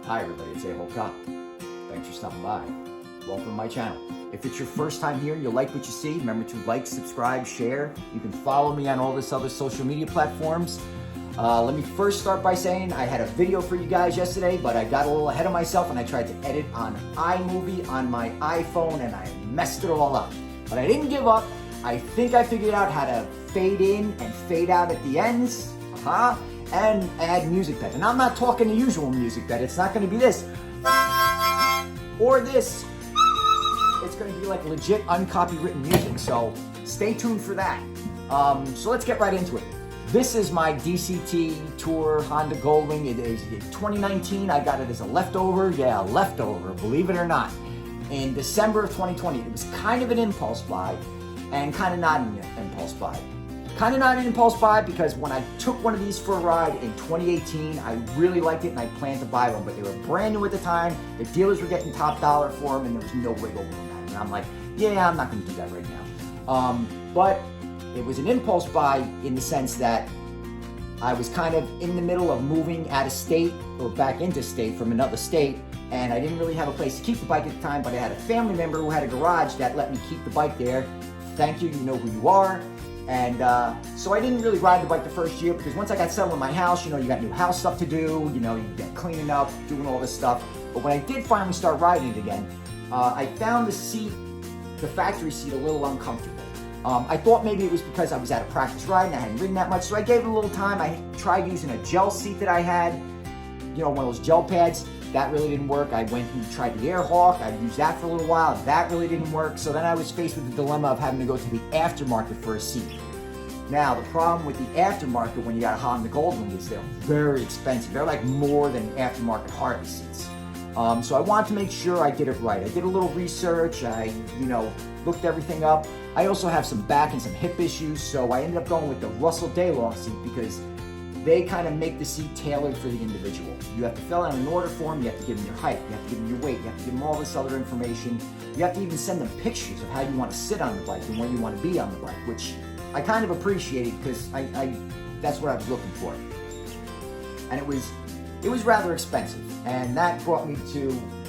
Hi everybody, it's A-Hoka. Thanks for stopping by. Welcome to my channel. If it's your first time here and you like what you see, remember to like, subscribe, share. You can follow me on all this other social media platforms. Let me first start by saying I had a video for you guys yesterday, but I got a little ahead of myself and I tried to edit on iMovie on my iPhone and I messed it all up. But I didn't give up. I think I figured out how to fade in and fade out at the ends. And add music bed. And I'm not talking the usual music bed. It's not going to be this or this. It's going to be like legit uncopywritten music. So stay tuned for that. So let's get right into it. This is my DCT Tour Honda Goldwing. It is 2019. I got it as a leftover. Yeah, a leftover, believe it or not. In December of 2020. It was kind of an impulse buy and kind of not an impulse buy. Kind of not an impulse buy because when I took one of these for a ride in 2018, I really liked it and I planned to buy one, but they were brand new at the time. The dealers were getting top dollar for them and there was no wiggle room on that. And I'm like, yeah, I'm not going to do that right now. But it was an impulse buy in the sense that I was kind of in the middle of moving out of state or back into state from another state, and I didn't really have a place to keep the bike at the time, but I had a family member who had a garage that let me keep the bike there. Thank you, you know who you are. And so I didn't really ride the bike the first year because once I got settled in my house, you know, you got new house stuff to do, you know, you get cleaning up, doing all this stuff. But when I did finally start riding it again, I found the seat, the factory seat, a little uncomfortable. I thought maybe it was because I was at a practice ride and I hadn't ridden that much, so I gave it a little time. I tried using a gel seat that I had, you know, one of those gel pads. That really didn't work. I went and tried the Air Hawk. I used that for a little while. That really didn't work. So then I was faced with the dilemma of having to go to the aftermarket for a seat. Now, the problem with the aftermarket when you got a Honda Goldwing is they're very expensive. They're like more than aftermarket Harley seats. So I wanted to make sure I did it right. I did a little research. I, you know, looked everything up. I also have some back and some hip issues, so I ended up going with the Russell DeLong seat because they kind of make the seat tailored for the individual. You have to fill out an order form, you have to give them your height, you have to give them your weight, you have to give them all this other information. You have to even send them pictures of how you want to sit on the bike and where you want to be on the bike, which I kind of appreciated because I that's what I was looking for. And it was rather expensive, and that brought me to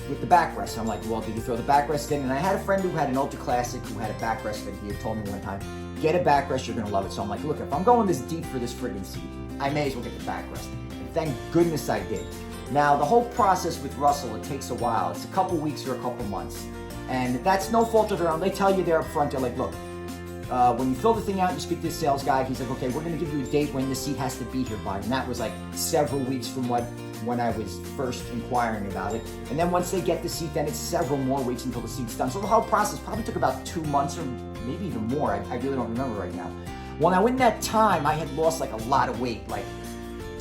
with the backrest. I'm like, well, did you throw the backrest in? And I had a friend who had an Ultra Classic who had a backrest that he had told me one time, get a backrest, you're gonna love it. So I'm like, look, if I'm going this deep for this friggin' seat, I may as well get the backrest. And thank goodness I did. Now, the whole process with Russell, it takes a while. It's a couple weeks or a couple months. And that's no fault of their own. They tell you there up front, they're like, look, when you fill the thing out, you speak to the sales guy, he's like, okay, we're gonna give you a date when the seat has to be here by. And that was like several weeks from when I was first inquiring about it. And then once they get the seat, then it's several more weeks until the seat's done. So the whole process probably took about 2 months or maybe even more. I really don't remember right now. Well, now in that time, I had lost like a lot of weight. Like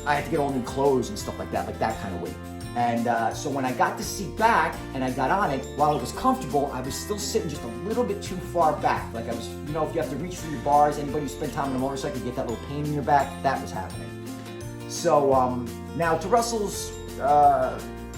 I had to get all new clothes and stuff like that kind of weight. And so when I got the seat back and I got on it, while it was comfortable, I was still sitting just a little bit too far back. Like I was, you know, if you have to reach for your bars, anybody who spent time on a motorcycle, get that little pain in your back, that was happening. So now to Russell's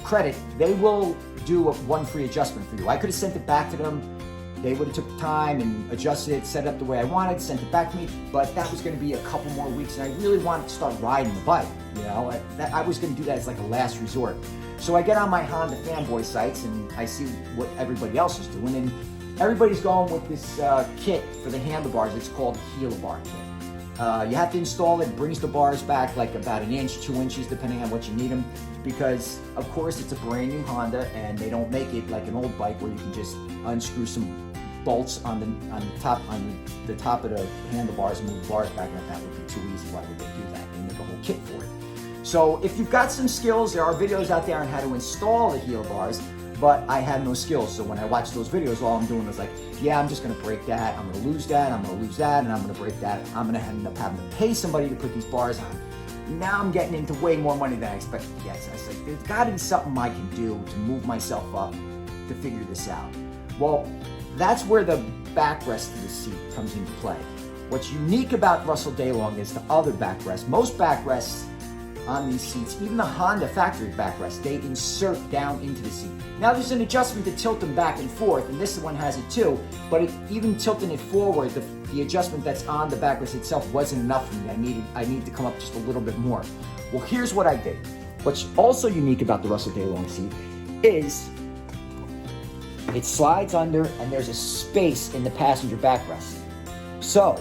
credit, they will do one free adjustment for you. I could have sent it back to them. They would have took time and adjusted it, set it up the way I wanted, sent it back to me, but that was going to be a couple more weeks, and I really wanted to start riding the bike, you know? I was going to do that as like a last resort. So I get on my Honda fanboy sites, and I see what everybody else is doing, and everybody's going with this kit for the handlebars. It's called Helibar kit. You have to install it. It brings the bars back like about 1 inch, 2 inches, depending on what you need them, because of course it's a brand new Honda, and they don't make it like an old bike where you can just unscrew some bolts on the top of the handlebars and move the bars back. And that would be too easy. Why would they do that? They make a whole kit for it. So if you've got some skills, there are videos out there on how to install the heel bars, but I had no skills. So when I watched those videos, all I'm doing was like, yeah, I'm just gonna break that, I'm gonna lose that, I'm gonna lose that, and I'm gonna break that. I'm gonna end up having to pay somebody to put these bars on. Now I'm getting into way more money than I expected to get. So I was like, there's gotta be something I can do to move myself up to figure this out. Well, that's where the backrest of the seat comes into play. What's unique about Russell DeLong is the other backrest. Most backrests on these seats, even the Honda factory backrest, they insert down into the seat. Now there's an adjustment to tilt them back and forth, and this one has it too, but even tilting it forward, the adjustment that's on the backrest itself wasn't enough for me. I needed to come up just a little bit more. Well, here's what I did. What's also unique about the Russell Daylong seat is it slides under and there's a space in the passenger backrest. So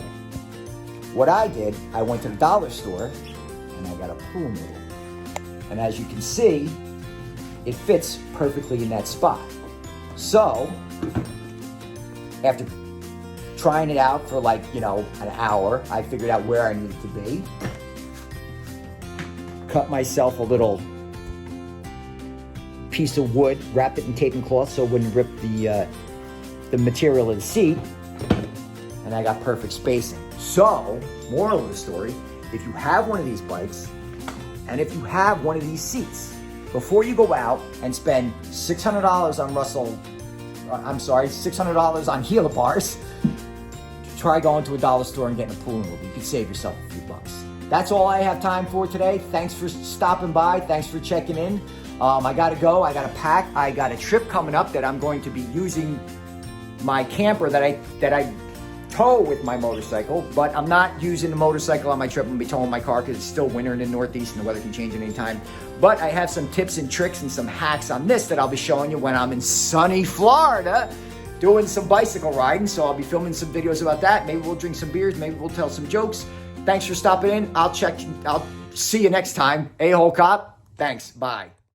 what I did, I went to the dollar store and I got a pool noodle. And as you can see, it fits perfectly in that spot. So after trying it out for like, an hour, I figured out where I needed to be. Cut myself a little piece of wood, wrapped it in tape and cloth so it wouldn't rip the material of the seat, and I got perfect spacing. So, moral of the story, if you have one of these bikes, and if you have one of these seats, before you go out and spend $600 on $600 on Helibars, try going to a dollar store and getting a pool noodle. You can save yourself a few bucks. That's all I have time for today. Thanks for stopping by. Thanks for checking in. I gotta go. I gotta pack. I got a trip coming up that I'm going to be using my camper that I tow with my motorcycle, but I'm not using the motorcycle on my trip. I'm gonna be towing my car because it's still winter in the Northeast and the weather can change at any time. But I have some tips and tricks and some hacks on this that I'll be showing you when I'm in sunny Florida doing some bicycle riding. So I'll be filming some videos about that. Maybe we'll drink some beers. Maybe we'll tell some jokes. Thanks for stopping in. I'll see you next time. A-hole cop. Thanks. Bye.